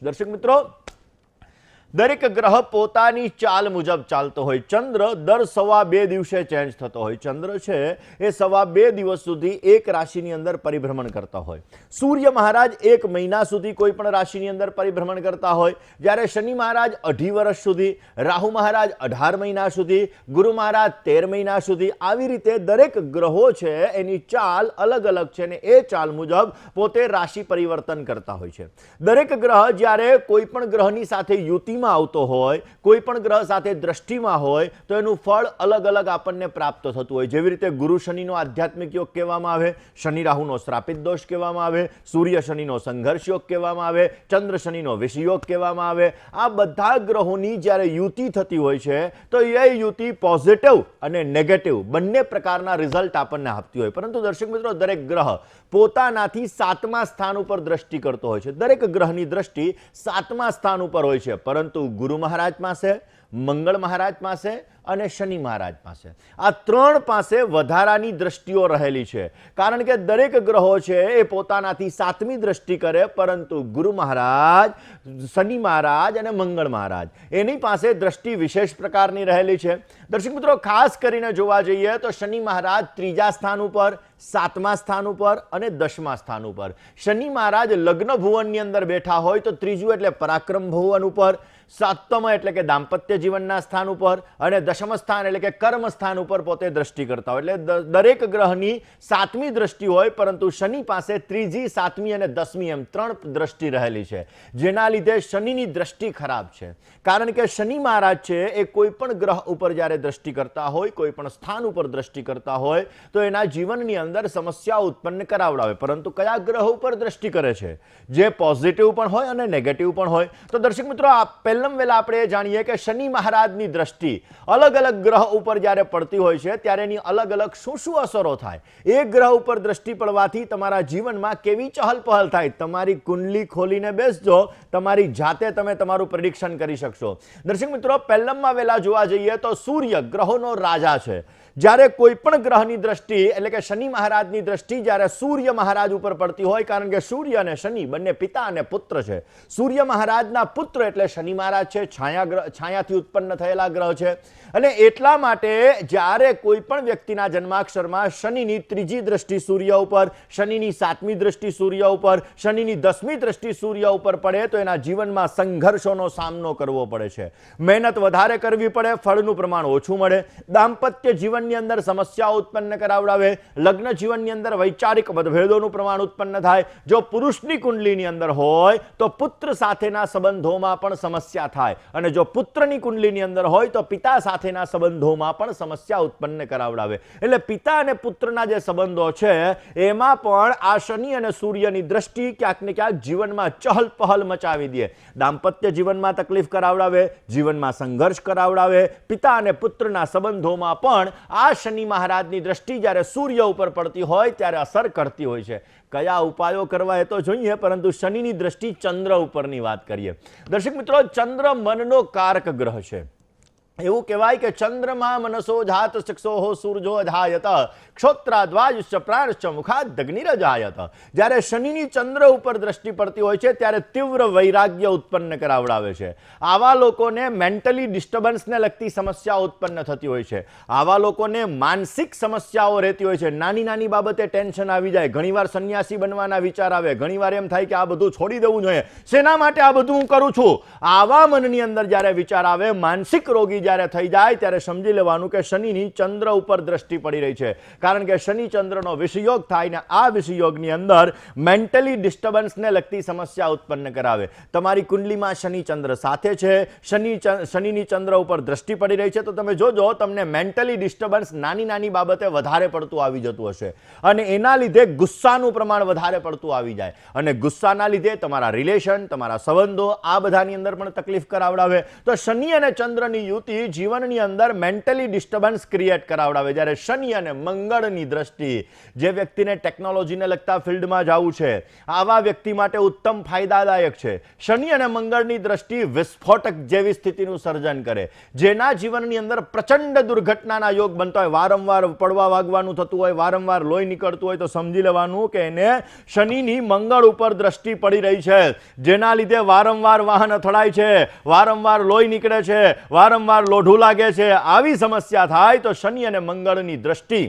દર્શક મિત્રો, દરેક ગ્રહ પોતાની ચાલ મુજબ ચાલતો હોય. ચંદ્ર દર 2.5 દિવસે ચેન્જ થતો હોય. ચંદ્ર છે એ 2.5 દિવસ સુધી એક રાશિની અંદર પરિભ્રમણ કરતા હોય. સૂર્ય મહારાજ 1 મહિના સુધી કોઈ પણ રાશિની અંદર પરિભ્રમણ કરતા હોય, જ્યારે શનિ મહારાજ 2.5 વર્ષ સુધી, રાહુ મહારાજ 18 મહિના સુધી, ગુરુ મહારાજ 13 મહિના સુધી. આવી રીતે દરેક ગ્રહો છે એની ચાલ અલગ અલગ છે અને એ ચાલ મુજબ પોતે રાશિ પરિવર્તન કરતા હોય છે. દરેક ગ્રહ જ્યારે કોઈ પણ ગ્રહની સાથે યુતિમાં આવતો હોય, કોઈ પણ ગ્રહ સાથે દ્રષ્ટિમાં હોય તો એનું ફળ અલગ અલગ આપણને પ્રાપ્ત થતું હોય. જેવી રીતે ગુરુ શનિનો આધ્યાત્મિક યોગ કહેવામાં આવે, શનિ રાહુનો શ્રાપિત દોષ કહેવામાં આવે, સૂર્ય શનિનો સંઘર્ષ યોગ કહેવામાં આવે, ચંદ્ર શનિનો વિષયોગ કહેવામાં આવે. આ બધા ગ્રહોની જ્યારે યુતિ થતી હોય છે તો એ યુતિ પોઝિટિવ અને નેગેટિવ બંને પ્રકારના રિઝલ્ટ આપણને આપતી હોય. પરંતુ દર્શક મિત્રો, દરેક ગ્રહ પોતાનાથી 7મા સ્થાન ઉપર દ્રષ્ટિ કરતો હોય છે. દરેક ગ્રહની દ્રષ્ટિ 7મા સ્થાન ઉપર હોય છે, પરંતુ ગુરુ મહારાજ પાસે, મંગળ મહારાજ પાસે અને શનિ મહારાજ પાસે, આ 3 પાસે વધારાની દ્રષ્ટિઓ રહેલી છે. કારણ કે દરેક ગ્રહો છે એ પોતાનાથી 7મી દ્રષ્ટિ કરે, પરંતુ ગુરુ મહારાજ, શનિ મહારાજ અને મંગળ મહારાજ એની પાસે દ્રષ્ટિ વિશેષ પ્રકારની રહેલી છે. દર્શક મિત્રો, ખાસ કરીને જોવા જઈએ તો શનિ મહારાજ 3જા સ્થાન ઉપર, 7મા સ્થાન ઉપર અને 10મા સ્થાન ઉપર. શનિ મહારાજ લગ્ન ભુવનની અંદર બેઠા હોય તો 3જું એટલે પરાક્રમ ભુવન ઉપર, 7મ એટલે કે દાંપત્ય જીવનના સ્થાન ઉપર અને 10મ સ્થાન એટલે કે કર્મ સ્થાન ઉપર પોતે દ્રષ્ટિ કરતા હોય. એટલે દરેક ગ્રહની 7મી દ્રષ્ટિ હોય, પરંતુ શનિ પાસે 3જી, 7મી અને 10મી એમ 3 દ્રષ્ટિ રહેલી છે, જેના લીધે શનિની દ્રષ્ટિ ખરાબ છે. કારણ કે શનિ મહારાજ છે એ કોઈ પણ ગ્રહ ઉપર જ્યારે દ્રષ્ટિ કરતા હોય, કોઈ પણ સ્થાન ઉપર દ્રષ્ટિ કરતા હોય તો એના જીવનની અંદર સમસ્યાઓ ઉત્પન્ન કરાવડાવે. પરંતુ કયા ગ્રહ ઉપર દ્રષ્ટિ કરે છે? જે પોઝિટિવ પણ હોય અને નેગેટિવ પણ હોય. તો દર્શક મિત્રો, પહેલાં વહેલા આપણે એ જાણીએ કે શનિ મહારાજની દ્રષ્ટિ અલગ અલગ ગ્રહ ઉપર જ્યારે પડતી હોય છે ત્યારે એની અલગ અલગ શું શું અસરો થાય. એક ગ્રહ ઉપર દ્રષ્ટિ પડવાથી તમારા જીવનમાં કેવી ચહલ પહલ થાય, તમારી કુંડલી ખોલીને બેસજો, તમારી જાતે તમે તમારું પ્રેડિક્શન કરી શકશો. દર્શક મિત્રો, પહેલામાં વહેલા જોવા જઈએ તો સૂર્ય ગ્રહોનો રાજા છે. જ્યારે કોઈ પણ ગ્રહની દ્રષ્ટિ એટલે કે શનિ મહારાજની દ્રષ્ટિ જ્યારે સૂર્ય મહારાજ ઉપર પડતી હોય, કારણ કે સૂર્ય અને શનિ બંને પિતા અને પુત્ર છે. સૂર્ય મહારાજના પુત્ર એટલે શનિ મહારાજ છે, છાયાથી ઉત્પન્ન થયેલા ગ્રહ છે. અને એટલા માટે જ્યારે કોઈ પણ વ્યક્તિના જન્માક્ષરમાં શનિની 3જી દ્રષ્ટિ સૂર્ય ઉપર, શનિની 7મી દ્રષ્ટિ સૂર્ય ઉપર, શનિની 10મી દ્રષ્ટિ સૂર્ય ઉપર પડે તો એના જીવનમાં સંઘર્ષોનો સામનો કરવો પડે છે. મહેનત વધારે કરવી પડે, ફળનું પ્રમાણ ઓછું મળે, દાંપત્ય જીવનની અંદર સમસ્યાઓ ઉત્પન્ન કરાવડાવે, લગ્ન જીવનની અંદર વૈચારિક મતભેદોનું પ્રમાણ ઉત્પન્ન થાય. જો પુરુષની કુંડલીની અંદર હોય તો પુત્ર સાથેના સંબંધોમાં પણ સમસ્યા થાય, અને જો પુત્રની કુંડલીની અંદર હોય તો પિતા સાથેના સંબંધોમાં પણ સમસ્યા ઉત્પન્ન કરાવડાવે. એટલે પિતા અને પુત્રના જે સંબંધો છે એમાં પણ આ શનિ અને સૂર્યની દ્રષ્ટિ ક્યાંક ને ક્યાંક જીવનમાં ચહલ પહલ મચાવી દે. દાંપત્ય જીવનમાં તકલીફ કરાવડાવે, જીવનમાં સંઘર્ષ કરાવડાવે. પિતા અને પુત્રના સંબંધોમાં પણ આ શનિ મહારાજની દ્રષ્ટિ જ્યારે સૂર્ય ઉપર પડતી હોય ત્યારે અસર કરતી હોય છે. કયા ઉપાયો કરવા એ તો જોઈએ, પરંતુ શનિની દ્રષ્ટિ ચંદ્ર ઉપરની વાત કરીએ. દર્શક મિત્રો, ચંદ્ર મનનો કારક ગ્રહ છે. એવું કહેવાય કે ચંદ્રમા મનસો જાત ચક્ષોહો સૂર્જો અધાયત ક્ષોત્રાદ્વાયુશ્ચ પ્રાણશ્ચ મુખાદગ્નિરજાયત. જ્યારે શનિની ચંદ્ર ઉપર દ્રષ્ટિ પડતી હોય છે ત્યારે તીવ્ર વૈરાગ્ય ઉત્પન્ન કરાવડાવે છે. આવા લોકોને મેન્ટલી ડિસ્ટર્બન્સને લગતી સમસ્યાઓ ઉત્પન્ન થતી હોય છે. આવા લોકોને માનસિક સમસ્યાઓ રહેતી હોય છે. નાની નાની બાબતે ટેન્શન આવી જાય, ઘણીવાર સંન્યાસી બનવાના વિચાર આવે, ઘણીવાર એમ થાય કે આ બધું છોડી દેવું જોઈએ, શેના માટે આ બધું હું કરું છું. આવા મનની અંદર જ્યારે વિચાર આવે, માનસિક રોગી જ્યારે થઈ જાય ત્યારે સમજી લેવાનું કે શનિની ચંદ્ર ઉપર દ્રષ્ટિ પડી રહી છે. કારણ કે શનિ ચંદ્રનો વિષયોગ થાય ને આ વિષયોગની અંદર મેન્ટલી ડિસ્ટર્બન્સને લગતી સમસ્યા ઉત્પન્ન કરાવે. તમારી કુંડલીમાં શનિ ચંદ્ર સાથે છે, શનિની ચંદ્ર ઉપર દ્રષ્ટિ પડી રહી છે તો તમે જોજો તમને મેન્ટલી ડિસ્ટર્બન્સ નાની નાની બાબતે વધારે પડતું આવી જતું હશે, અને એના લીધે ગુસ્સાનું પ્રમાણ વધારે પડતું આવી જાય, અને ગુસ્સાના લીધે તમારા રિલેશન, તમારા સંબંધો આ બધાની અંદર અંદર પણ તકલીફ કરાવડાવે. તો શનિ અને ચંદ્રની યુતિ જીવનની અંદર મેન્ટલી ડિસ્ટર્બન્સ ક્રિએટ કરાવડાવે. જ્યારે શનિ અને મંગળની દ્રષ્ટિ, જે વ્યક્તિને ટેકનોલોજીને લગતા ફિલ્ડમાં જવું છે આવા વ્યક્તિ માટે ઉત્તમ ફાયદાદાયક છે. શનિ અને મંગળની દ્રષ્ટિ વિસ્ફોટક જેવી સ્થિતિનું સર્જન કરે. જેના જીવનની અંદર પ્રચંડ દુર્ઘટનાના યોગ બનતા હોય, વારંવાર પડવા વાગવાનું થતું હોય, વારંવાર લોહી નીકળતું હોય, તો સમજી લેવાનું કે એને શનિની મંગળ ઉપર દ્રષ્ટિ પડી રહી છે. જેના લીધે વારંવાર વાહન અથડાય છે, વારંવાર લોહી નીકળે છે, વારંવાર લોઢું લાગે છે. આવી સમસ્યા થાય તો શનિ અને મંગળની દ્રષ્ટિ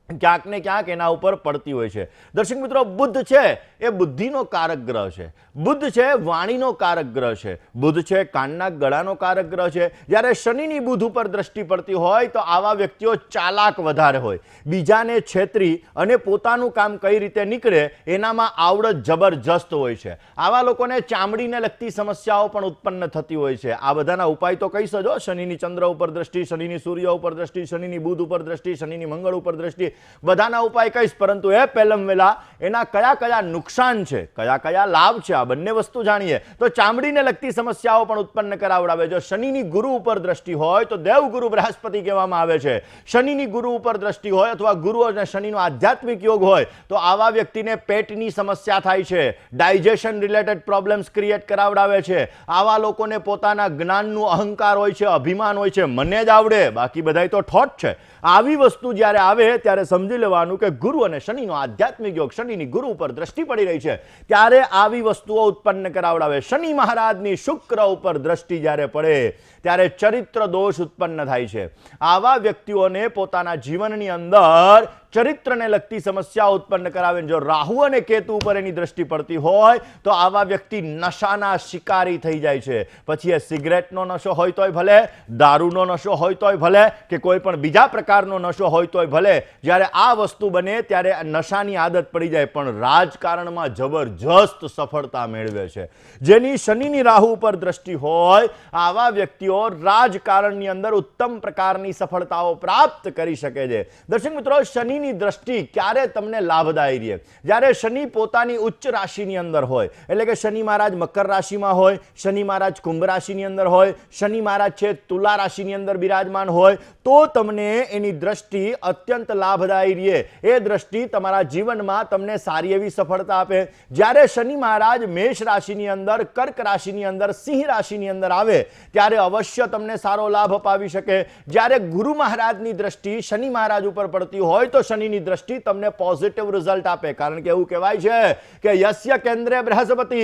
ક્યાંક ને ક્યાંક એના ઉપર પડતી હોય છે. દર્શક મિત્રો, બુધ છે એ બુદ્ધિનો કારક ગ્રહ છે. બુધ છે વાણીનો કારક ગ્રહ છે. બુધ છે કાનના ગળાનો કારક ગ્રહ છે. જ્યારે શનિની બુધ ઉપર દ્રષ્ટિ પડતી હોય તો આવા વ્યક્તિઓ ચાલાક વધારે હોય, બીજાને છેતરી અને પોતાનું કામ કઈ રીતે નીકળે એનામાં આવડત જબરજસ્ત હોય છે. આવા લોકોને ચામડીને લગતી સમસ્યાઓ પણ ઉત્પન્ન થતી હોય છે. આ બધાના ઉપાય તો કઈ સજો, શનિની ચંદ્ર ઉપર દ્રષ્ટિ, શનિની સૂર્ય ઉપર દ્રષ્ટિ, શનિની બુધ ઉપર દ્રષ્ટિ, શનિની મંગળ ઉપર દ્રષ્ટિ, બધાના ઉપાય કહીશ. પરંતુ એ પહેલમ વેલા એના કયા કયા નુકસાન છે, કયા કયા લાભ છે, આ બંને વસ્તુ જાણીએ. તો ચામડીને લગતી સમસ્યાઓ પણ ઉત્પન્ન કરાવડાવે. જો શનિની ગુરુ ઉપર દ્રષ્ટિ હોય તો દેવગુરુ બૃહસ્પતિ કહેવામાં આવે છે. શનિની ગુરુ ઉપર દ્રષ્ટિ હોય અથવા ગુરુ અને શનિનો આધ્યાત્મિક યોગ હોય તો આવા વ્યક્તિને પેટની સમસ્યા થાય છે, ડાયજેશન રિલેટેડ પ્રોબ્લેમ્સ ક્રિએટ કરાવડાવે છે. આવા લોકોને પોતાના જ્ઞાનનું અહંકાર હોય છે, અભિમાન હોય છે, મને જ આવડે બાકી બધાય તો ઠોઠ છે. આવી વસ્તુ જ્યારે આવે ત્યારે સમજી લેવાનું કે ગુરુ અને શનિનો આધ્યાત્મિક યોગ, શનિની ગુરુ ઉપર દ્રષ્ટિ પડી રહી છે ત્યારે આવી વસ્તુઓ ઉત્પન્ન કરાવડાવે. શનિ મહારાજની શુક્ર ઉપર દ્રષ્ટિ જ્યારે પડે ત્યારે ચરિત્ર દોષ ઉત્પન્ન થાય છે. આવા વ્યક્તિઓને પોતાના જીવનની અંદર ચરિત્રને લગતી સમસ્યા ઉત્પન્ન કરાવે. જો રાહુ અને કેતુ ઉપર એની દ્રષ્ટિ પડતી હોય તો આવા વ્યક્તિ નશાના શિકારી થઈ જાય છે. પછી એ સિગરેટનો નશો હોય તોય ભલે, દારૂનો નશો હોય તોય ભલે, કે કોઈ પણ બીજા પ્રકારનો નશો હોય તોય ભલે. જ્યારે આ વસ્તુ બને ત્યારે નશાની આદત પડી જાય પણ રાજકારણમાં જબરજસ્ત સફળતા મેળવે છે. જેની શનિની રાહુ ઉપર દ્રષ્ટિ હોય આવા વ્યક્તિઓ રાજકારણની અંદર ઉત્તમ પ્રકારની સફળતાઓ પ્રાપ્ત કરી શકે છે. દર્શક મિત્રો, શનિ દ્રષ્ટિ ક્યારે તમને લાભદાયી રહે? જ્યારે શનિ પોતાની ઉચ્ચ રાશિની અંદર હોય, એટલે કે શનિ મહારાજ મકર રાશિમાં હોય, શનિ મહારાજ કુંભ રાશિની અંદર હોય, શનિ મહારાજ છે તુલા રાશિની અંદર બિરાજમાન હોય તો તમને એની દ્રષ્ટિ અત્યંત લાભદાયી રહે. એ દ્રષ્ટિ તમારા જીવનમાં તમને સારી એવી સફળતા આપે. જ્યારે શનિ મહારાજ મેષ રાશિની અંદર, કર્ક રાશિની અંદર, સિંહ રાશિની અંદર આવે ત્યારે અવશ્ય તમને સારો લાભ અપાવી શકે. જ્યારે ગુરુ મહારાજની દ્રષ્ટિ શનિ મહારાજ ઉપર પડતી હોય તો શનિની દ્રષ્ટિ તમને પોઝિટિવ રિઝલ્ટ આપે. કારણ કે એવું કહેવાય છે કે યસ્ય કેન્દ્રે બૃહસ્પતિ,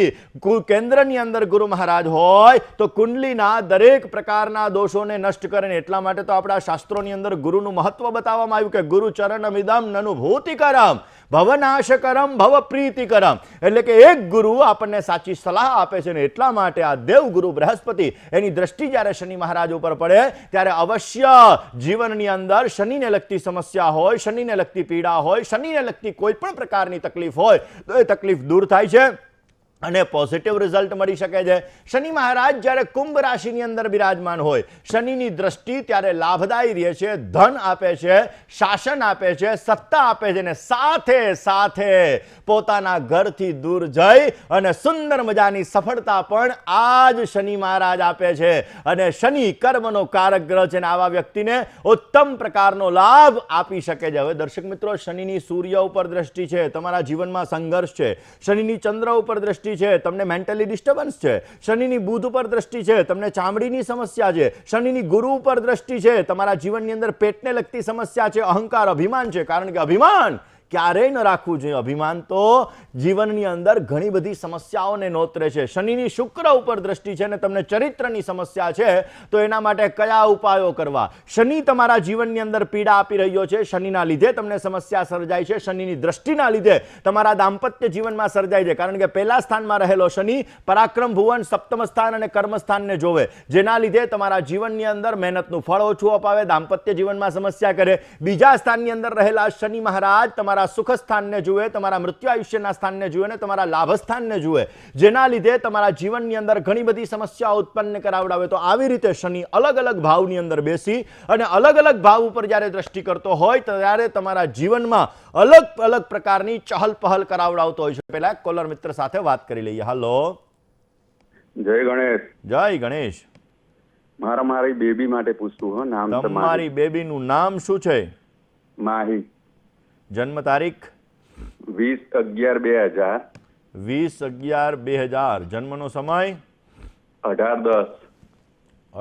કેન્દ્રની અંદર ગુરુ મહારાજ હોય તો કુંડલીના દરેક પ્રકારના દોષોને નષ્ટ કરે. એટલા માટે તો આપણા શાસ્ત્રોની અંદર ગુરુનું મહત્વ બતાવવામાં આવ્યું કે ગુરુ ચરણમિદમ નનુભૂતિકરમ ભવનાશકરમ ભવપ્રીતિકરમ. એટલે કે એક ગુરુ આપણને સાચી સલાહ આપે છે ને એટલા માટે આ દેવગુરુ બૃહસ્પતિ એની દ્રષ્ટિ જ્યારે શનિ મહારાજ ઉપર પડે ત્યારે અવશ્ય જીવનની અંદર શનિને લગતી સમસ્યા હોય, શનિને લગતી પીડા હોય, શનિને લગતી કોઈ પણ પ્રકારની તકલીફ હોય તો એ તકલીફ દૂર થાય છે અને પોઝિટિવ રિઝલ્ટ મળી શકે છે. શનિ મહારાજ જ્યારે કુંભ રાશિની અંદર બિરાજમાન હોય, શનિની દ્રષ્ટિ ત્યારે લાભદાયી રહે છે, ધન આપે છે, શાસન આપે છે, સત્તા આપે છે, અને સાથે સાથે પોતાના ઘરથી દૂર જઈ અને સુંદર મજાની સફળતા પણ આ જ શનિ મહારાજ આપે છે. અને શનિ કર્મનો કારક ગ્રહ છે અને આવા વ્યક્તિને ઉત્તમ પ્રકારનો લાભ આપી શકે છે. હવે દર્શક મિત્રો, શનિની સૂર્ય ઉપર દ્રષ્ટિ છે, તમારા જીવનમાં સંઘર્ષ છે. શનિની ચંદ્ર ઉપર દ્રષ્ટિ છે, તમને મેન્ટલી ડિસ્ટર્બન્સ છે. શનિની બુધ ઉપર દ્રષ્ટિ છે, તમને ચામડીની સમસ્યા છે. શનિની ગુરુ ઉપર દ્રષ્ટિ છે, તમારા જીવનની અંદર પેટને લગતી સમસ્યા છે, અહંકાર, અભિમાન છે. કારણ કે અભિમાન ક્યારેય ન રાખવું જોઈએ. અભિમાન તો જીવનની અંદર ઘણી બધી સમસ્યાઓને નોતરે છે. શનિની શુક્ર ઉપર દ્રષ્ટિ છે અને તમને ચરિત્રની સમસ્યા છે તો એના માટે કયા ઉપાયો કરવા? શનિ તમારા જીવનની અંદર પીડા આપી રહ્યો છે, શનિના લીધે તમને સમસ્યા સર્જાય છે, શનિની દ્રષ્ટિના લીધે તમારા દાંપત્ય જીવનમાં સર્જાય છે. કારણ કે પહેલા સ્થાનમાં રહેલો શનિ પરાક્રમ ભુવન, સપ્તમ સ્થાન અને કર્મસ્થાનને જોવે, જેના લીધે તમારા જીવનની અંદર મહેનતનું ફળ ઓછું અપાવે, દાંપત્ય જીવનમાં સમસ્યા કરે. બીજા સ્થાનની અંદર રહેલા શનિ મહારાજ તમારા સુખ સ્થાનને જુએ, તમારા મૃત્યુ આયુષ્યના સ્થાનને જુએ અને તમારા લાભ સ્થાનને જુએ, જેના લીધે તમારા જીવનની અંદર ઘણી બધી સમસ્યાઓ ઉત્પન્ન કરાવડાવે. તો આવી રીતે શનિ અલગ અલગ ભાવની અંદર બેસી અને અલગ અલગ ભાવ ઉપર જ્યારે દ્રષ્ટિ કરતો હોય ત્યારે તમારા જીવનમાં અલગ અલગ પ્રકારની ચહલ પહલ કરાવડાવતો હોય છે. પહેલા કોલર મિત્ર સાથે વાત કરી લઈએ. હાલો, જય ગણેશ. જય ગણેશ. મારી બેબી માટે પૂછતું હો. નામ તમારી બેબીનું નામ શું છે? માહી. જન્મ તારીખ? 20/11/2000. 20/11/2000. જન્મનો સમય? 18/10.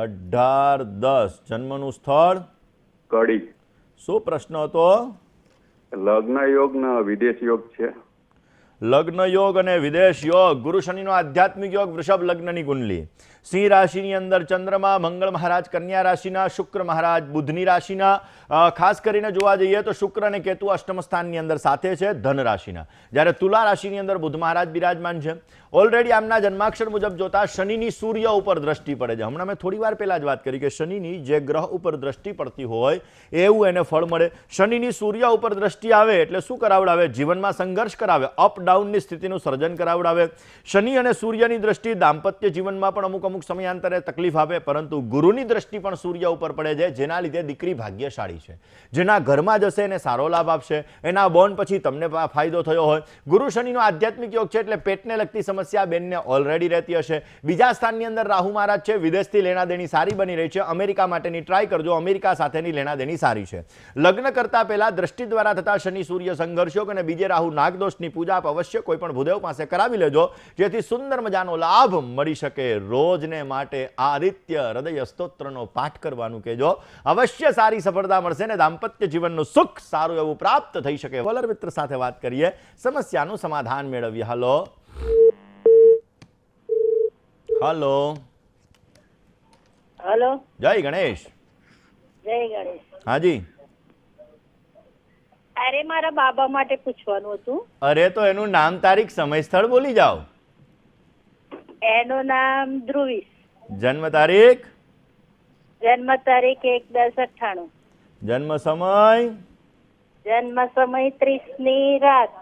18/10. જન્મનું સ્થળ? કડી. શું પ્રશ્ન હતો? લગ્ન યોગ ને વિદેશ યોગ છે. લગ્ન યોગ અને વિદેશ યોગ. ગુરુ શનિનો આધ્યાત્મિક યોગ, વૃષભ લગ્નની કુંડલી. સિંહ રાશિની અંદર ચંદ્રમા, મંગળ મહારાજ કન્યા રાશિના, શુક્ર મહારાજ બુધની રાશિના. ખાસ કરીને જોવા જઈએ તો શુક્ર અને કેતુ અષ્ટમ સ્થાનની અંદર સાથે છે ધન રાશિના, જ્યારે તુલા રાશિની અંદર બુધ મહારાજ બિરાજમાન છે. ઓલરેડી આમના જન્માક્ષર મુજબ જોતા શનિની સૂર્ય ઉપર દ્રષ્ટિ પડે છે. હમણાં મેં થોડી વાર પહેલા જ વાત કરી કે શનિની જે ગ્રહ ઉપર દ્રષ્ટિ પડતી હોય એવું એને ફળ મળે. શનિની સૂર્ય ઉપર દ્રષ્ટિ આવે એટલે શું કરાવડાવે? જીવનમાં સંઘર્ષ કરાવે, અપ ડાઉનની સ્થિતિનું સર્જન કરાવડાવે. શનિ અને સૂર્યની દ્રષ્ટિ દાંપત્ય જીવનમાં પણ અમુક સમયાંતરે તકલીફ આપે, પરંતુ ગુરુની દ્રષ્ટિ પણ સૂર્ય ઉપર પડે છે, જેના લીધે દીકરી ભાગ્યશાળી છે. જેના ઘરમાં જશે એને સારો લાભ આપશે. એના બોન પછી તમને ફાયદો થયો હોય. ગુરુ શનિનો આધ્યાત્મિક યોગ છે એટલે પેટને લગતી સમસ્યા બેનને ઓલરેડી રહેતી હશે. બીજા સ્થાનની અંદર રાહુ મહારાજ છે. વિદેશથી લેણાદેણી સારી બની રહી છે. અમેરિકા માટેની ટ્રાય કરજો. અમેરિકા સાથેની લેણાદેણી સારી છે. લગ્ન કરતા પહેલા દ્રષ્ટિ દ્વારા થતા શનિ સૂર્ય સંઘર્ષ યોગ અને બીજે રાહુ નાગદોષની પૂજા અવશ્ય કોઈ પણ ભૂદેવ પાસે કરાવી લેજો, જેથી સુંદર મજાનો લાભ મળી શકે. રોજને માટે આદિત્ય હૃદય સ્તોત્રનો પાઠ કરવાનું કહેજો. અવશ્ય સારી સફળતા મળશે ને દાંપત્ય જીવનનું સુખ સારું એવું પ્રાપ્ત થઈ શકે. વલર મિત્ર સાથે વાત કરીએ, સમસ્યાનું સમાધાન મેળવીએ. Hello hello hello. જય ગણેશ. જય ગણેશ. હાજી. અરે મારા બાબા માટે પૂછવાનું હતું. અરે તો એનું નામ, તારીખ, સમય, સ્થળ બોલી જાઓ. એનું નામ ધ્રુવીશ. જન્મ તારીખ? જન્મ તારીખ 1/10/98. જન્મ સમય? જન્મ સમય 30 ની રાત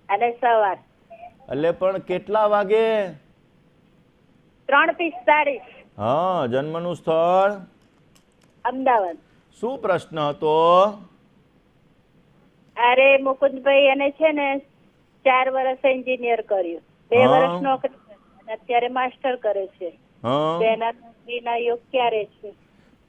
અને સવાર. એટલે પણ કેટલા વાગે? 3:45. હા. જન્મનું સ્થળ? અમદાવાદ. શું પ્રશ્ન હતો? અરે મુકુંદભાઈ એને છે ને 4 વર્ષ એન્જિનિયર કર્યું, 2 વર્ષ નોકરી અને અત્યારે માસ્ટર કરે છે. એના નોકરીના યોગ ક્યારે છે?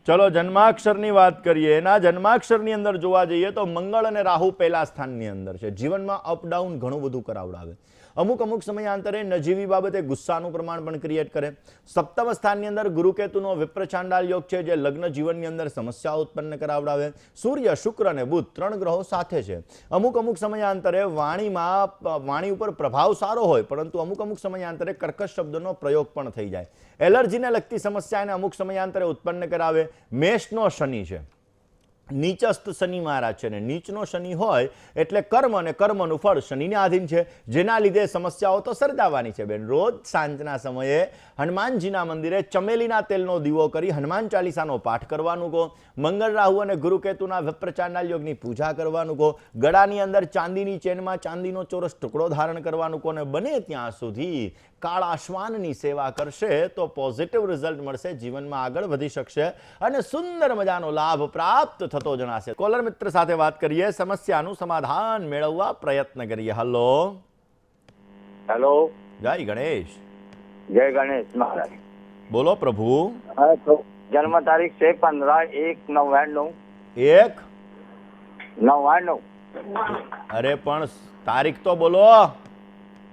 ચલો જન્માક્ષરની વાત કરીએ. એના જન્માક્ષરની અંદર જોવા જઈએ તો મંગળ અને રાહુ પહેલા સ્થાનની અંદર છે. જીવનમાં અપડાઉન ઘણું બધું કરાવડાવે. અમુક સમયાંતરે નજીવી બાબતે ગુસ્સાનું પ્રમાણ પણ ક્રિએટ કરે. સપ્તમ સ્થાનની અંદર ગુરુકેતુનો વિપ્રચાંડાલ યોગ છે, જે લગ્ન જીવનની અંદર સમસ્યાઓ ઉત્પન્ન કરાવડાવે. સૂર્ય, શુક્ર અને બુધ 3 ગ્રહો સાથે છે. અમુક સમયાંતરે વાણી ઉપર પ્રભાવ સારો હોય, પરંતુ અમુક સમયાંતરે કર્કશ શબ્દનો પ્રયોગ પણ થઈ જાય. એલર્જીને લગતી સમસ્યાને અમુક સમયાંતરે ઉત્પન્ન કરાવે. મેષનો શનિ છે, નીચસ્થ શનિ મહારાજ છે, ને નીચનો શનિ હોય એટલે કર્મ અને કર્મનું ફળ શનિને આધીન છે, જેના લીધે સમસ્યાઓ તો સર્જાવાની છે. બેન, રોજ સાંજના સમયે હનુમાનજીના મંદિરે ચમેલીના તેલનો દીવો કરી હનુમાન ચાલીસાનો પાઠ કરવાનું કહો. મંગળ, રાહુ અને ગુરુકેતુના વિપ્રચાંડાલ યોગની પૂજા કરવાનું કહો. ગળાની અંદર ચાંદીની ચેનમાં ચાંદીનો ચોરસ ટુકડો ધારણ કરવાનું કહો. અને બને ત્યાં સુધી કાળા શ્વાનની સેવા કરશે તો પોઝિટિવ રિઝલ્ટ મળશે. જીવનમાં આગળ વધી શકશે અને સુંદર મજાનો લાભ પ્રાપ્ત થતો જણાશે. કોલર મિત્ર સાથે વાત કરીએ, સમસ્યાનું સમાધાન મેળવવા પ્રયત્ન કરીએ. Hello hello. જય ગણેશ. જય ગણેશ મહારાજ. બોલો પ્રભુ. જન્મ તારીખ છે 15/1/99. 1/99. અરે પણ તારીખ તો બોલો.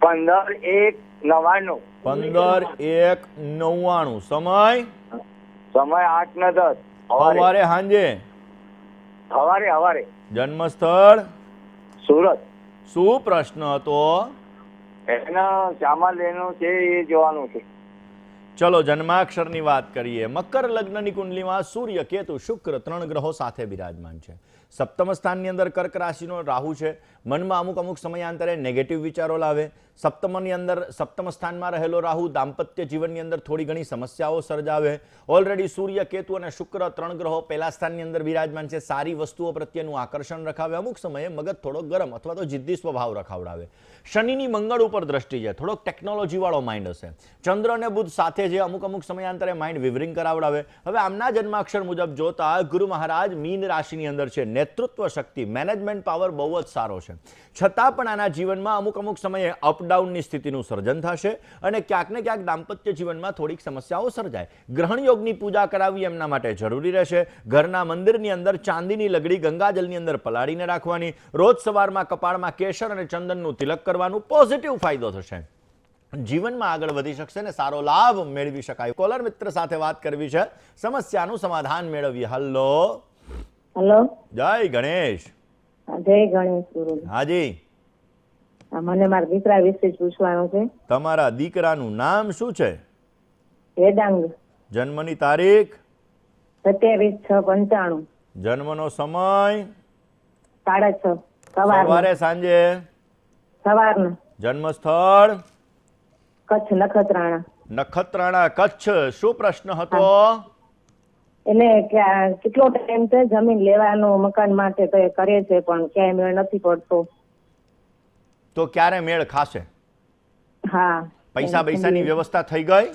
15/1/99. 15/1/99. સમય? સમય 8 ને 10 સવારે સાંજે? સવારે. જન્મ સ્થળ? સુરત. શું પ્રશ્ન હતો? એના સામાન લેવાનું છે એ જોવાનું છે. ચલો જન્માક્ષરની વાત કરીએ. મકર લગ્નની કુંડલીમાં સૂર્ય, કેતુ, શુક્ર 3 ગ્રહો સાથે બિરાજમાન છે. સપ્તમ સ્થાનની અંદર કર્ક રાશિનો રાહુ છે. મનમાં અમુક સમયાંતરે નેગેટિવ વિચારો લાવે. સપ્તમ સ્થાનમાં રહેલો રાહુ દાંપત્ય જીવનની અંદર થોડી ઘણી સમસ્યાઓ સર્જાવે. ઓલરેડી સૂર્ય, કેતુ અને શુક્ર 3 ગ્રહો પહેલા સ્થાનની અંદર બિરાજમાન છે. સારી વસ્તુઓ પ્રત્યેનું આકર્ષણ રખાવે. અમુક સમયે મગજ થોડો ગરમ અથવા તો જિદ્દી સ્વભાવ રખાવડાવે. શનિની મંગળ ઉપર દ્રષ્ટિ છે, થોડોક ટેકનોલોજી વાળો માઇન્ડ હશે. ચંદ્ર અને બુધ સાથે જે અમુક સમયાંતરે માઇન્ડ વિવરિંગ કરાવડાવે. હવે આમના જન્માક્ષર મુજબ જોતા ગુરુ મહારાજ મીન રાશિની અંદર છે. નેતૃત્વ શક્તિ, મેનેજમેન્ટ પાવર બહુ જ સારો છે. છતાં પણ આના જીવનમાં અમુક સમયે અપ ડાઉનની સ્થિતિનું સર્જન થશે અને ક્યાંક ને ક્યાંક દાંપત્ય જીવનમાં થોડીક સમસ્યાઓ સર્જાય. ગ્રહણ યોગની પૂજા કરાવવી એમના માટે જરૂરી રહેશે. ઘરના મંદિરની અંદર ચાંદીની લગડી ગંગાજળની અંદર પલાળીને રાખવાની. રોજ સવારમાં કપાળમાં કેસર અને ચંદનનું તિલક કરવાનું. પોઝિટિવ ફાયદો થશે. જીવનમાં આગળ વધી શકશે ને સારો લાભ મેળવી શકાય. કોલર મિત્ર સાથે વાત કરવી છે, સમસ્યાનું સમાધાન મેળવીએ. હલો હેલો, જય ગણેશ. જય ગણેશ ગુરુ. હાજી, મને મારા દીકરા વિશે જ પૂછવાનું છે. તમારા દીકરાનું નામ શું છે? વેદાંગ. જન્મની તારીખ? 27/6/95. જન્મનો સમય? 6:30 સવારે સાંજે? સવારના. જન્મ સ્થળ? કચ્છ નખત્રાણા. નખત્રાણા કચ્છ. શું પ્રશ્ન હતો? એને કેટલો ટાઈમ છે જમીન લેવાનું મકાન માટે તો એ કરે છે પણ ક્યાંય મેળ નથી પડતો. તો ક્યારે મેળ ખાશે? હા. પૈસાની વ્યવસ્થા થઈ ગઈ?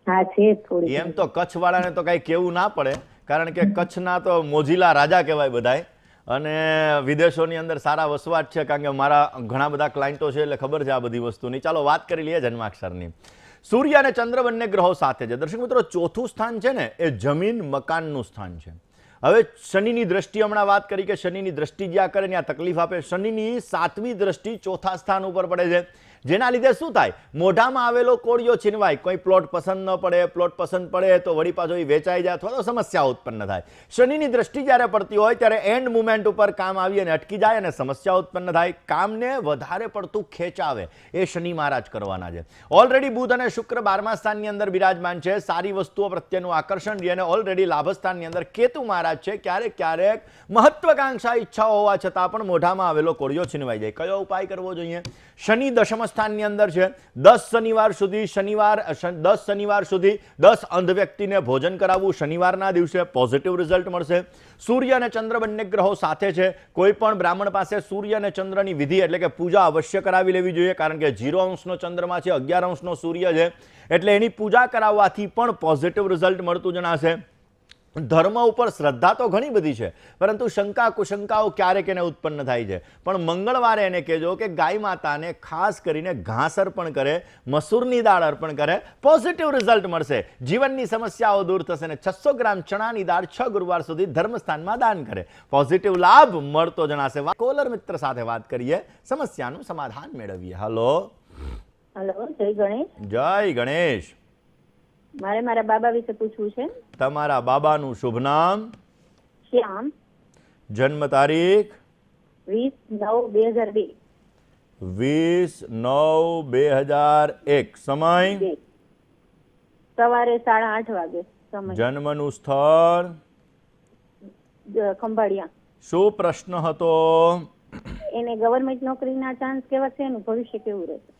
હા છે થોડી. એમ તો કચ્છ વાળાને તો કઈ કેવું ના પડે, કારણ કે કચ્છના તો મોજીલા રાજા કહેવાય બધાય, અને વિદેશોની અંદર સારા વસવાટ છે, કારણ કે મારા ઘણા બધા ક્લાયન્ટો છે એટલે ખબર છે આ બધી વસ્તુની. ચાલો વાત કરી લઈએ જન્માક્ષરની. સૂર્ય અને ચંદ્ર બંને ગ્રહો સાથે છે. દર્શક મિત્રો, ચોથું સ્થાન છે ને એ જમીન મકાનનું સ્થાન છે. હવે શનિની દ્રષ્ટિ, હમણાં વાત કરી કે શનિની દ્રષ્ટિ જ્યાં કરે ત્યાં તકલીફ આપે. શનિની 7મી દ્રષ્ટિ ચોથા સ્થાન ઉપર પડે છે, જેના લીધે શું થાય? મોઢામાં આવેલો કોળિયો છીનવાય. કોઈ પ્લોટ પસંદ ન પડે, પ્લોટ પસંદ પડે તો વળી પાછો એ વેચાઈ જાય અથવા તો સમસ્યા ઉત્પન્ન થાય. શનિની દ્રષ્ટિ જ્યારે પડતી હોય ત્યારે એન્ડ મુમેન્ટ ઉપર કામ આવી અને અટકી જાય અને સમસ્યા ઉત્પન્ન થાય. કામને વધારે પડતું ખેંચાવે એ શનિ મહારાજ કરવાના છે. ઓલરેડી બુધ અને શુક્ર 12મા સ્થાનની અંદર બિરાજમાન છે. સારી વસ્તુઓ પ્રત્યેનું આકર્ષણ રહે અને ઓલરેડી લાભસ્થાનની અંદર કેતુ મહારાજ છે. ક્યારેક ક્યારેક મહત્વાકાંક્ષા ઈચ્છાઓ હોવા છતાં પણ મોઢામાં આવેલો કોળિયો છીનવાઈ જાય. કયો ઉપાય કરવો જોઈએ? શનિ દશમ સ્થાનની અંદર છે. 10 શનિવાર સુધી 10 અંધ વ્યક્તિને ભોજન કરાવવું શનિવારના દિવસે. પોઝિટિવ રિઝલ્ટ મળશે. સૂર્ય અને ચંદ્ર બંને ગ્રહો સાથે છે. કોઈ પણ બ્રાહ્મણ પાસે સૂર્ય અને ચંદ્રની વિધિ એટલે કે પૂજા અવશ્ય કરાવી લેવી જોઈએ, કારણ કે 0 અંશનો ચંદ્રમા છે, 11 અંશનો સૂર્ય છે, એટલે એની પૂજા કરાવવાથી પણ પોઝિટિવ રિઝલ્ટ મળતું જણાશે. ધર્મ ઉપર શ્રદ્ધા તો ઘણી બધી છે, પરંતુ શંકા કુશંકાઓ ક્યારેક એને ઉત્પન્ન થાય છે. પણ મંગળવારે એને કહેજો કે ગાય માતાને ખાસ કરીને ઘાસ અર્પણ કરે, મસૂરની દાળ અર્પણ કરે. પોઝિટિવ રિઝલ્ટ મળશે. જીવનની સમસ્યાઓ દૂર થશે. ને 600 ગ્રામ ચણાની દાળ 6 ગુરુવાર સુધી ધર્મસ્થાનમાં દાન કરે. પોઝિટિવ લાભ મળતો જણાશે. કોલર મિત્ર સાથે વાત કરીએ, સમસ્યાનું સમાધાન મેળવીએ. હલો હેલો, જય ગણેશ. જય ગણેશ. મારે મારા બાબા વિશે પૂછવું છે. તમારા બાબાનું શુભ નામ? શ્યામ. જન્મ તારીખ? 20/9/2002. 20/9/2001. સમય? સવારે 8:30 વાગે. સમય? જન્મનું સ્થળ? ખંભાળિયા. શું પ્રશ્ન હતો? એને ગવર્મેન્ટ નોકરીના ચાન્સ કેવા છે, એનું ભવિષ્ય કેવું રહેશે?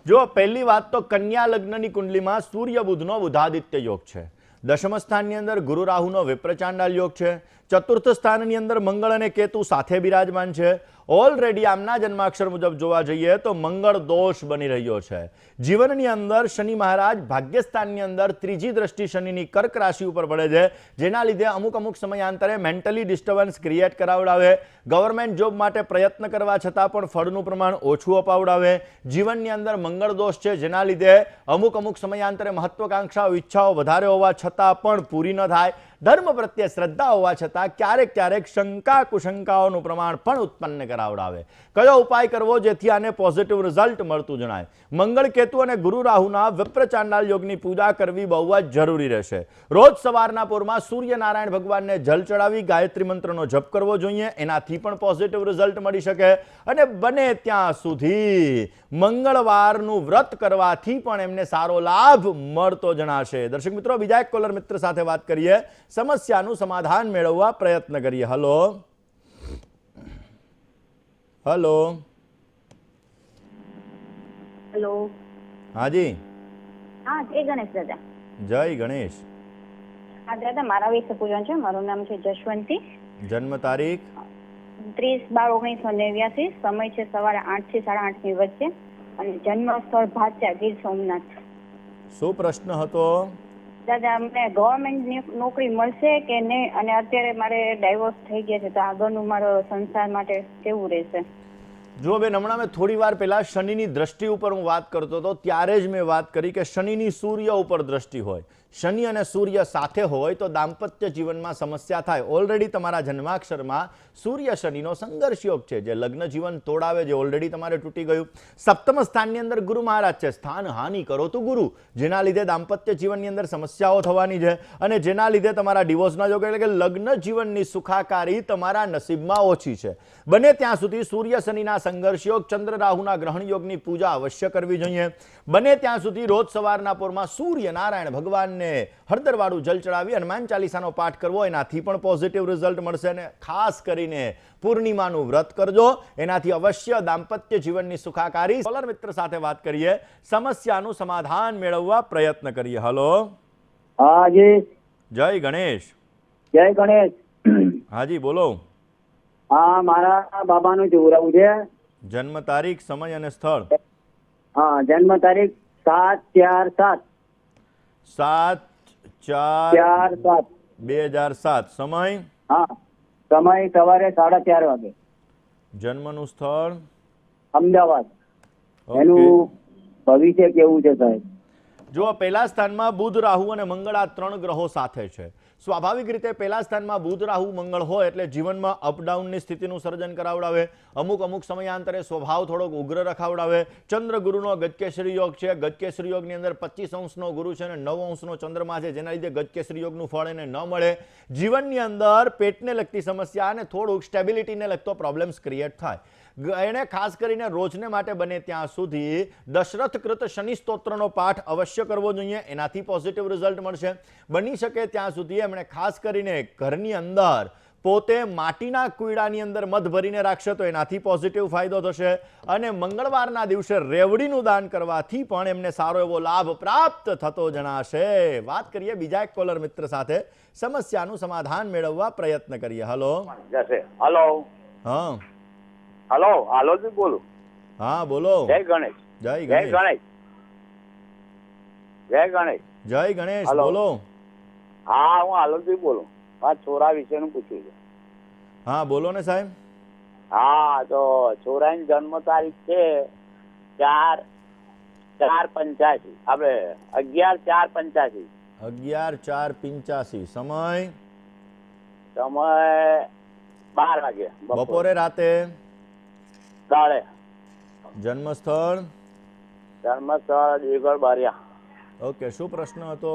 જો પહેલી વાત તો કન્યા લગ્નની કુંડલીમાં સૂર્ય બુધનો બુધાદિત્ય યોગ છે. દશમ સ્થાનની અંદર ગુરુ રાહુનો વિપ્રચાંડાલ યોગ છે. ચતુર્થ સ્થાનની અંદર મંગળ અને કેતુ સાથે બિરાજમાન છે. ઓલરેડી આમના જન્માક્ષર મુજબ જોવા જઈએ તો મંગળ દોષ બની રહ્યો છે. જીવનની અંદર શનિ મહારાજ ભાગ્યસ્થાનની અંદર 3જી દ્રષ્ટિ શનિની કર્ક રાશિ ઉપર પડે છે, જેના લીધે અમુક સમયાંતરે મેન્ટલી ડિસ્ટર્બન્સ ક્રિએટ કરાવડાવે. ગવર્મેન્ટ જોબ માટે પ્રયત્ન કરવા છતાં પણ ફળનું પ્રમાણ ઓછું અપાવડાવે. જીવનની અંદર મંગળ દોષ છે, જેના લીધે અમુક સમયાંતરે મહત્વાકાંક્ષાઓ ઈચ્છાઓ વધારે હોવા છતાં પણ પૂરી ન થાય. ધર્મ પ્રત્યે શ્રદ્ધા હોવા છતાં ક્યારેક શંકા કુશંકાઓનું પ્રમાણ પણ ઉત્પન્ન કરાવડાવે. કયો ઉપાય કરવો જેથી આને પોઝિટિવ રિઝલ્ટ મળતું જણાય? મંગળ કેતુ અને ગુરુ રાહુના વિપ્રચાંડાલ યોગની પૂજા કરવી બહુ જ જરૂરી રહેશે. રોજ સવારના પોરમાં સૂર્યનારાયણ ભગવાનને જલ ચડાવી ગાયત્રી મંત્રનો જપ કરવો જોઈએ. એનાથી પણ પોઝિટિવ રિઝલ્ટ મળી શકે. અને બને ત્યાં સુધી મંગળવારનું વ્રત કરવાથી પણ એમને સારો લાભ મળતો જણાશે. દર્શક મિત્રો, બીજા એક કોલર મિત્ર સાથે વાત કરીએ, સમસ્યાનું સમાધાન મેળવવા પ્રયત્ન કરીએ. Hello hello hello. હાજી. હા, જય ગણેશ દાદા. જય ગણેશ. હા દાદા, મારા વિશે પૂછવાનું છે. મારું નામ છે જશવંતી. જન્મ તારીખ? 30/12/1989. સમય છે સવારે 8 થી 8:30 ની વચ્ચે અને જન્મ સ્થળ ભાચા, ગીર સોમનાથ. શું પ્રશ્ન હતો? દાદા, અમને ગવર્મેન્ટ નોકરી મળશે કે નહીં, અને અત્યારે મારે ડાયવોર્સ થઈ ગયા છે, તો આગળનું મારો સંસાર માટે કેવું રહેશે? જો બેન, હમણાં મેં થોડી વાર પહેલા શનિની દ્રષ્ટિ ઉપર હું વાત કરતો હતો, ત્યારે જ મેં વાત કરી કે શનિની સૂર્ય ઉપર દ્રષ્ટિ હોય, શનિ અને સૂર્ય સાથે હોય તો દાંપત્ય જીવનમાં સમસ્યા થાય. ઓલરેડી તમારા જન્માક્ષરમાં સૂર્ય શનિનો સંઘર્ષ યોગ છે, જે લગ્ન જીવન તોડાવે, જે ઓલરેડી તમારે તૂટી ગયું. સપ્તમ સ્થાનની અંદર ગુરુ મહારાજ છે, સ્થાન હાનિ કરો તો ગુરુ, જેના લીધે દાંપત્ય જીવનની અંદર સમસ્યાઓ થવાની છે અને જેના લીધે તમારા ડિવોર્સના યોગ એટલે કે લગ્ન જીવનની સુખાકારી તમારા નસીબમાં ઓછી છે. બને ત્યાં સુધી સૂર્ય શનિના સંઘર્ષ યોગ, ચંદ્ર રાહુના ગ્રહણ યોગની પૂજા અવશ્ય કરવી જોઈએ. બને ત્યાં સુધી રોજ સવારના પોરમાં સૂર્ય નારાયણ ભગવાનને હળદરવાળું જલ ચડાવી હનુમાન ચાલીસાનો પાઠ કરવો, એનાથી પણ પોઝિટિવ રિઝલ્ટ મળશે. અને ખાસ કરીને પૂર્ણિમાનું વ્રત કરજો, એનાથી અવશ્ય દાંપત્ય જીવનની સુખાકારી. કોલર મિત્ર સાથે વાત કરીએ, સમસ્યાનું સમાધાન મેળવવા પ્રયત્ન કરીએ. હલો, હા જી, જય ગણેશ. જય ગણેશ. હાજી બોલો. હા, મારા બાબાનું જોવરાવું છે. જન્મ તારીખ, સમય અને સ્થળ. હા, જન્મ તારીખ 7/4/7. 7/4/2007. સમય? હા, સમય સવારે 4:30 વાગે. જન્મનું સ્થળ? અમદાવાદ. ઓકે. એનું ભવિષ્ય કેવું છે સાહેબ? જો પહેલા સ્થાનમાં બુધ, રાહુ અને મંગળ આ ત્રણ ગ્રહો સાથે છે. સ્વાભાવિક રીતે પહેલા સ્થાનમાં બુધ, રાહુ, મંગળ હોય એટલે જીવનમાં અપડાઉનની સ્થિતિનું સર્જન કરાવડાવે, અમુક સમયાંતરે સ્વભાવ થોડોક ઉગ્ર રખાવડાવે. ચંદ્ર ગુરુનો ગજકેસરી યોગ છે, ગજકેસરી યોગની અંદર 25 અંશનો ગુરુ છે અને 9 અંશનો ચંદ્રમા છે, જેના લીધે ગજકેસરી યોગનું ફળ એને ન મળે. જીવનની અંદર પેટને લગતી સમસ્યા અને થોડુંક સ્ટેબિલિટીને લગતો પ્રોબ્લેમ્સ ક્રિએટ થાય. એને ખાસ કરીને રોજને માટે બને ત્યાં સુધી દશરથ કૃત શનિ સ્તોત્રનો પાઠ અવશ્ય કરવો જોઈએ, એનાથી પોઝિટિવ રિઝલ્ટ મળશે. બની શકે ત્યાં સુધી એમણે ખાસ કરીને ઘરની અંદર પોતે માટીના કુયડાની અંદર મધ ભરીને રાખશે તો એનાથી પોઝિટિવ ફાયદો થશે. અને મંગળવારના દિવસે રેવડીનું દાન કરવાથી પણ એમને સારો એવો લાભ પ્રાપ્ત થતો જણાશે. વાત કરીએ બીજા એક કોલર મિત્ર સાથે, સમસ્યાનું સમાધાન મેળવવા પ્રયત્ન કરીએ. Hello, hello. હા હલો, આલોજી બોલું. હા બોલો. જય ગણેશ. જય જય ગણેશ. ગણેશ. જય ગણેશ. જય ગણેશ. હલો. બોલો. હા, હું આલોજી બોલું. આ છોરા વિશેનું પૂછ્યું છે. હા બોલો ને સાહેબ. હા, તો છોરાની જન્મ તારીખ છે 4/4/85. આપણે 11/4/85. 11/4/85. સમય? સમય 12 વાગે બપોરે, રાતે? દાડે. જન્મ સ્થળ? ધર્મસ્થળ દેવગઢ બારિયા. ઓકે, શું પ્રશ્ન હતો?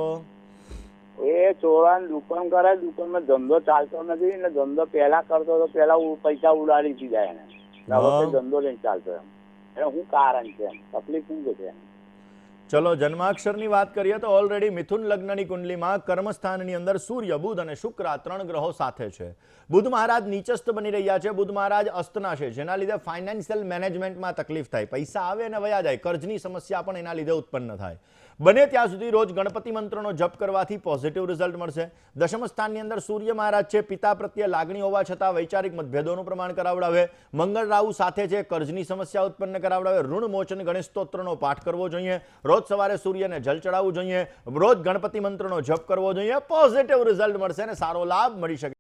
એ છોરાની દુકાન કરે, દુકાનમાં ધંધો ચાલતો નથી ને ધંધો પહેલા કરતો તો પહેલા પૈસા ઉડાડી દીધા એને. હવે હા. ધંધો લઈને ચાલતો એમ. એટલે શું કારણ છે, તકલીફ શું છે? ચલો જન્માક્ષરની વાત કરીએ તો ઓલરેડી મિથુન લગ્નની કુંડલીમાં કર્મસ્થાનની અંદર સૂર્ય, બુધ અને શુક્ર આ ત્રણ ગ્રહો સાથે છે. બુધ મહારાજ નીચસ્થ બની રહ્યા છે, બુધ મહારાજ અસ્તના છે, જેના લીધે ફાઇનાન્શિયલ મેનેજમેન્ટમાં તકલીફ થાય, પૈસા આવે અને વયા જાય, કર્જની સમસ્યા પણ એના લીધે ઉત્પન્ન થાય. બને ત્યાં સુધી રોજ ગણપતિ મંત્રનો જપ કરવાથી પોઝિટિવ રિઝલ્ટ મળશે. દશમ સ્થાનની અંદર સૂર્ય મહારાજ છે, પિતા પ્રત્યે લાગણી હોવા છતાં વૈચારિક મતભેદોનું પ્રમાણ કરાવડાવે. મંગળ રાહુ સાથે છે, કર્જની સમસ્યા ઉત્પન્ન કરાવડાવે. ઋણ મોચન ગણેશ સ્તોત્રનો પાઠ કરવો જોઈએ, રોજ સવારે સૂર્યને જલ ચડાવવું જોઈએ, રોજ ગણપતિ મંત્રનો જપ કરવો જોઈએ, પોઝિટિવ રિઝલ્ટ મળશે અને સારો લાભ મળી શકે.